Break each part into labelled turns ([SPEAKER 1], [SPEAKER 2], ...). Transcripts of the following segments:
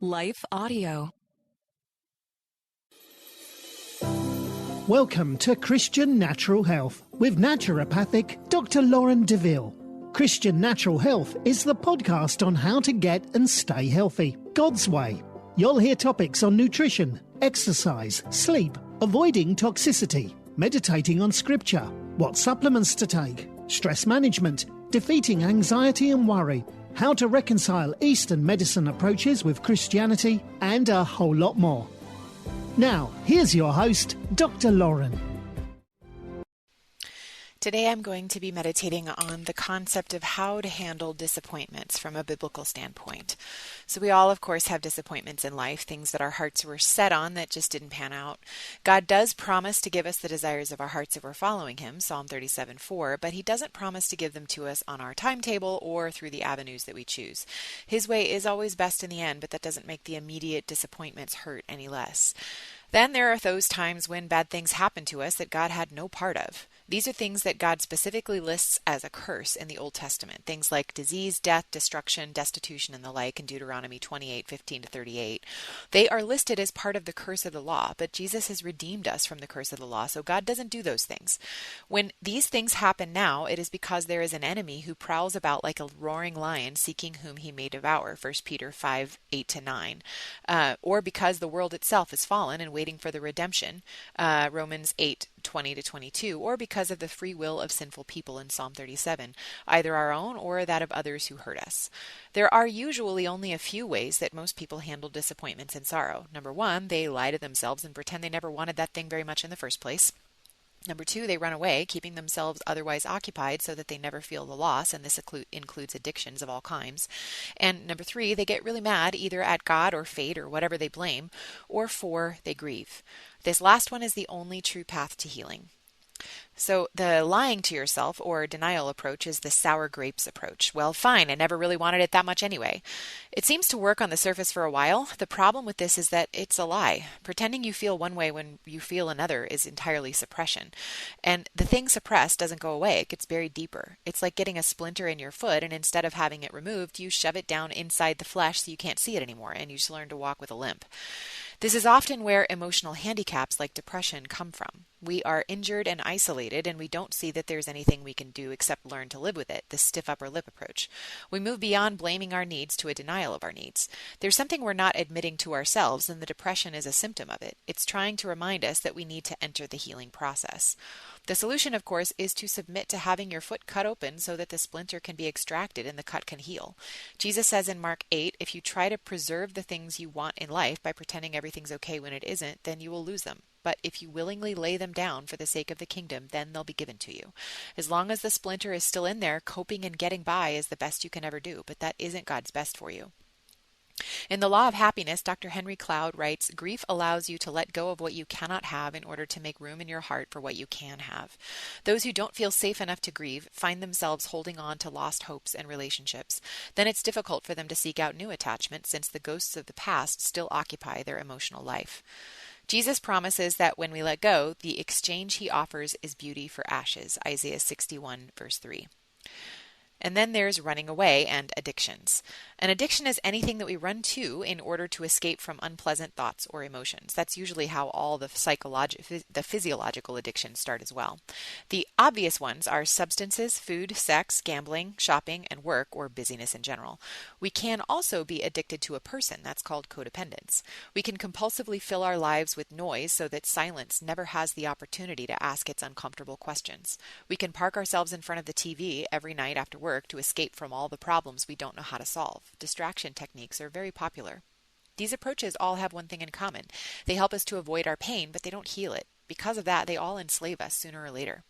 [SPEAKER 1] Life Audio.
[SPEAKER 2] Welcome to Christian Natural Health with naturopathic Dr. Lauren DeVille. Christian Natural Health is the podcast on how to get and stay healthy, God's way. You'll hear topics on nutrition, exercise, sleep, avoiding toxicity, meditating on scripture, what supplements to take, stress management, defeating anxiety and worry, how to reconcile Eastern medicine approaches with Christianity, and a whole lot more. Now, here's your host, Dr. Lauren.
[SPEAKER 3] Today I'm going to be meditating on the concept of how to handle disappointments from a biblical standpoint. So we all, of course, have disappointments in life, things that our hearts were set on that just didn't pan out. God does promise to give us the desires of our hearts if we're following Him, Psalm 37:4, but He doesn't promise to give them to us on our timetable or through the avenues that we choose. His way is always best in the end, but that doesn't make the immediate disappointments hurt any less. Then there are those times when bad things happen to us that God had no part of. These are things that God specifically lists as a curse in the Old Testament. Things like disease, death, destruction, destitution, and the like in Deuteronomy 28:15-38. They are listed as part of the curse of the law, but Jesus has redeemed us from the curse of the law, so God doesn't do those things. When these things happen now, it is because there is an enemy who prowls about like a roaring lion seeking whom he may devour, 1 Peter 5:8-9. Or because the world itself is fallen and waiting for the redemption, Romans 8:20-22, or because of the free will of sinful people in Psalm 37, either our own or that of others who hurt us. There are usually only a few ways that most people handle disappointments and sorrow. Number one, they lie to themselves and pretend they never wanted that thing very much in the first place. Number two, they run away, keeping themselves otherwise occupied so that they never feel the loss, and this includes addictions of all kinds. And number three, they get really mad either at God or fate or whatever they blame, or four, they grieve. This last one is the only true path to healing. So the lying to yourself or denial approach is the sour grapes approach. Well, fine, I never really wanted it that much anyway. It seems to work on the surface for a while. The problem with this is that it's a lie. Pretending you feel one way when you feel another is entirely suppression. And the thing suppressed doesn't go away. It gets buried deeper. It's like getting a splinter in your foot, and instead of having it removed, you shove it down inside the flesh so you can't see it anymore, and you just learn to walk with a limp. This is often where emotional handicaps like depression come from. We are injured and isolated, and we don't see that there's anything we can do except learn to live with it, the stiff upper lip approach. We move beyond blaming our needs to a denial of our needs. There's something we're not admitting to ourselves, and the depression is a symptom of it. It's trying to remind us that we need to enter the healing process. The solution, of course, is to submit to having your foot cut open so that the splinter can be extracted and the cut can heal. Jesus says in Mark 8, if you try to preserve the things you want in life by pretending everything's okay when it isn't, then you will lose them. But if you willingly lay them down for the sake of the kingdom, then they'll be given to you. As long as the splinter is still in there, coping and getting by is the best you can ever do, but that isn't God's best for you. In The Law of Happiness, Dr. Henry Cloud writes, grief allows you to let go of what you cannot have in order to make room in your heart for what you can have. Those who don't feel safe enough to grieve find themselves holding on to lost hopes and relationships. Then it's difficult for them to seek out new attachments since the ghosts of the past still occupy their emotional life. Jesus promises that when we let go, the exchange He offers is beauty for ashes, Isaiah 61, verse 3. And then there's running away and addictions. An addiction is anything that we run to in order to escape from unpleasant thoughts or emotions. That's usually how all the physiological addictions start as well. The obvious ones are substances, food, sex, gambling, shopping, and work, or busyness in general. We can also be addicted to a person. That's called codependence. We can compulsively fill our lives with noise so that silence never has the opportunity to ask its uncomfortable questions. We can park ourselves in front of the TV every night after work to escape from all the problems we don't know how to solve. Distraction techniques are very popular. These approaches all have one thing in common. They help us to avoid our pain, but they don't heal it. Because of that, they all enslave us sooner or later.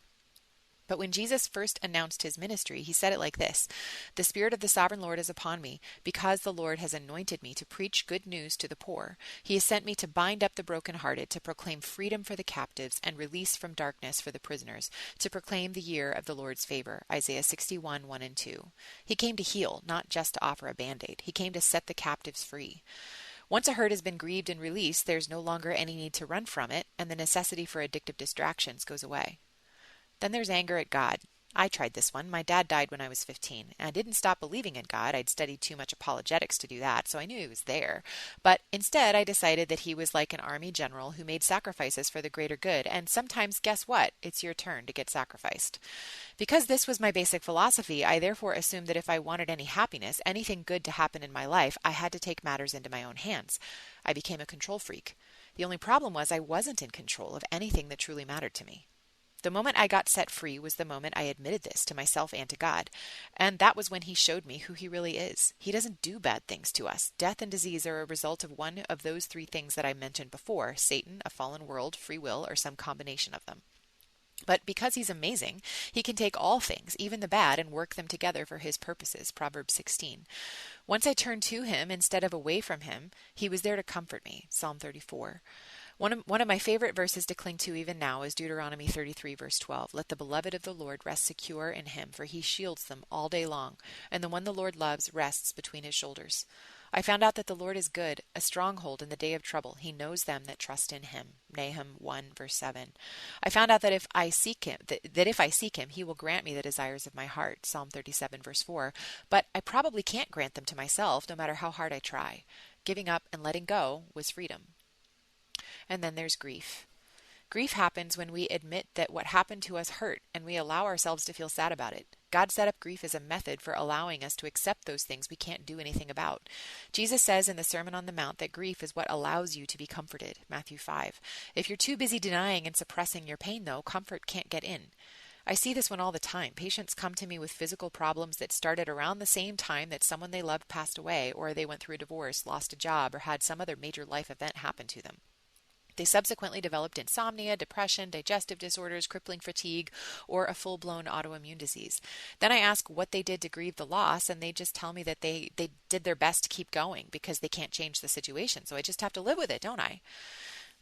[SPEAKER 3] But when Jesus first announced His ministry, He said it like this: "The Spirit of the Sovereign Lord is upon me, because the Lord has anointed me to preach good news to the poor. He has sent me to bind up the brokenhearted, to proclaim freedom for the captives and release from darkness for the prisoners, to proclaim the year of the Lord's favor." Isaiah 61, 1 and 2. He came to heal, not just to offer a Band-Aid. He came to set the captives free. Once a hurt has been grieved and released, there's no longer any need to run from it, and the necessity for addictive distractions goes away. Then there's anger at God. I tried this one. My dad died when I was 15, and I didn't stop believing in God. I'd studied too much apologetics to do that, so I knew he was there. But instead, I decided that he was like an army general who made sacrifices for the greater good, and sometimes, guess what? It's your turn to get sacrificed. Because this was my basic philosophy, I therefore assumed that if I wanted any happiness, anything good to happen in my life, I had to take matters into my own hands. I became a control freak. The only problem was I wasn't in control of anything that truly mattered to me. The moment I got set free was the moment I admitted this to myself and to God. And that was when he showed me who he really is. He doesn't do bad things to us. Death and disease are a result of one of those three things that I mentioned before: Satan, a fallen world, free will, or some combination of them. But because he's amazing, he can take all things, even the bad, and work them together for his purposes. Proverbs 16. Once I turned to him instead of away from him, he was there to comfort me. Psalm 34. One of my favorite verses to cling to even now is Deuteronomy 33, verse 12. Let the beloved of the Lord rest secure in him, for he shields them all day long, and the one the Lord loves rests between his shoulders. I found out that the Lord is good, a stronghold in the day of trouble. He knows them that trust in him. Nahum 1, verse 7. I found out that if I seek him, he will grant me the desires of my heart. Psalm 37, verse 4. But I probably can't grant them to myself, no matter how hard I try. Giving up and letting go was freedom. And then there's grief. Grief happens when we admit that what happened to us hurt, and we allow ourselves to feel sad about it. God set up grief as a method for allowing us to accept those things we can't do anything about. Jesus says in the Sermon on the Mount that grief is what allows you to be comforted. Matthew 5. If you're too busy denying and suppressing your pain, though, comfort can't get in. I see this one all the time. Patients come to me with physical problems that started around the same time that someone they loved passed away, or they went through a divorce, lost a job, or had some other major life event happen to them. They subsequently developed insomnia, depression, digestive disorders, crippling fatigue, or a full-blown autoimmune disease. Then I ask what they did to grieve the loss, and they just tell me that they did their best to keep going because they can't change the situation. So I just have to live with it, don't I?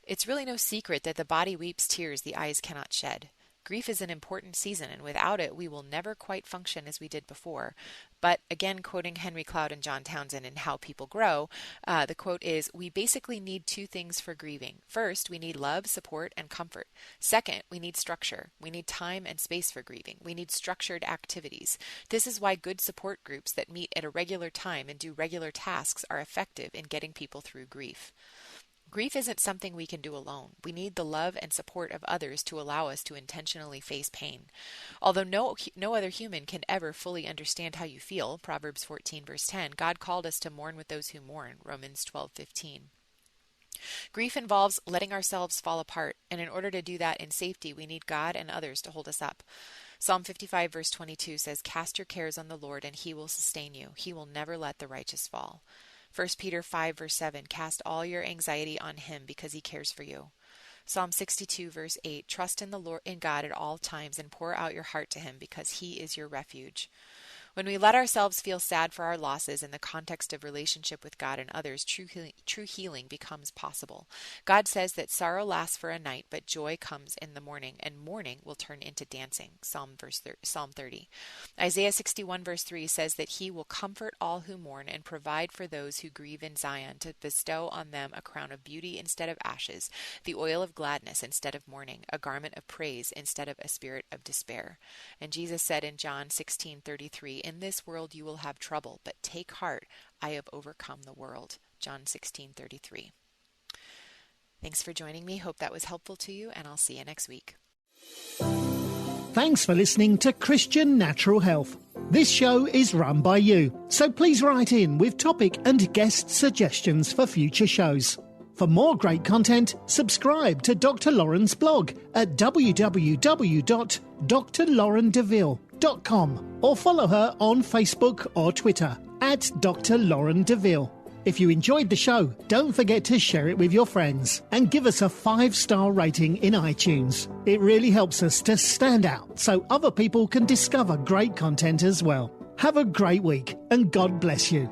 [SPEAKER 3] It's really no secret that the body weeps tears the eyes cannot shed. Grief is an important season, and without it, we will never quite function as we did before. But again, quoting Henry Cloud and John Townsend in How People Grow, the quote is, we basically need two things for grieving. First, we need love, support, and comfort. Second, we need structure. We need time and space for grieving. We need structured activities. This is why good support groups that meet at a regular time and do regular tasks are effective in getting people through grief. Grief isn't something we can do alone. We need the love and support of others to allow us to intentionally face pain. Although no other human can ever fully understand how you feel, Proverbs 14, verse 10, God called us to mourn with those who mourn, Romans 12:15. Grief involves letting ourselves fall apart, and in order to do that in safety, we need God and others to hold us up. Psalm 55, verse 22 says, cast your cares on the Lord, and he will sustain you. He will never let the righteous fall. 1 Peter 5, verse 7, cast all your anxiety on him because he cares for you. Psalm 62, verse 8, trust in the Lord, in God at all times, and pour out your heart to him because he is your refuge. When we let ourselves feel sad for our losses in the context of relationship with God and others, true healing becomes possible. God says that sorrow lasts for a night, but joy comes in the morning, and mourning will turn into dancing. Psalm 30. Isaiah 61, verse 3 says that he will comfort all who mourn and provide for those who grieve in Zion, to bestow on them a crown of beauty instead of ashes, the oil of gladness instead of mourning, a garment of praise instead of a spirit of despair. And Jesus said in John 16:33, in this world you will have trouble, but take heart, I have overcome the world. John 16:33. Thanks for joining me. Hope that was helpful to you, and I'll see you next week.
[SPEAKER 2] Thanks for listening to Christian Natural Health. This show is run by you, so please write in with topic and guest suggestions for future shows. For more great content, subscribe to Dr. Lauren's blog at www.drlaurendeville.com or follow her on Facebook or Twitter at Dr. Lauren DeVille. If you enjoyed the show, don't forget to share it with your friends and give us a 5-star rating in iTunes. It really helps us to stand out so other people can discover great content as well. Have a great week and God bless you.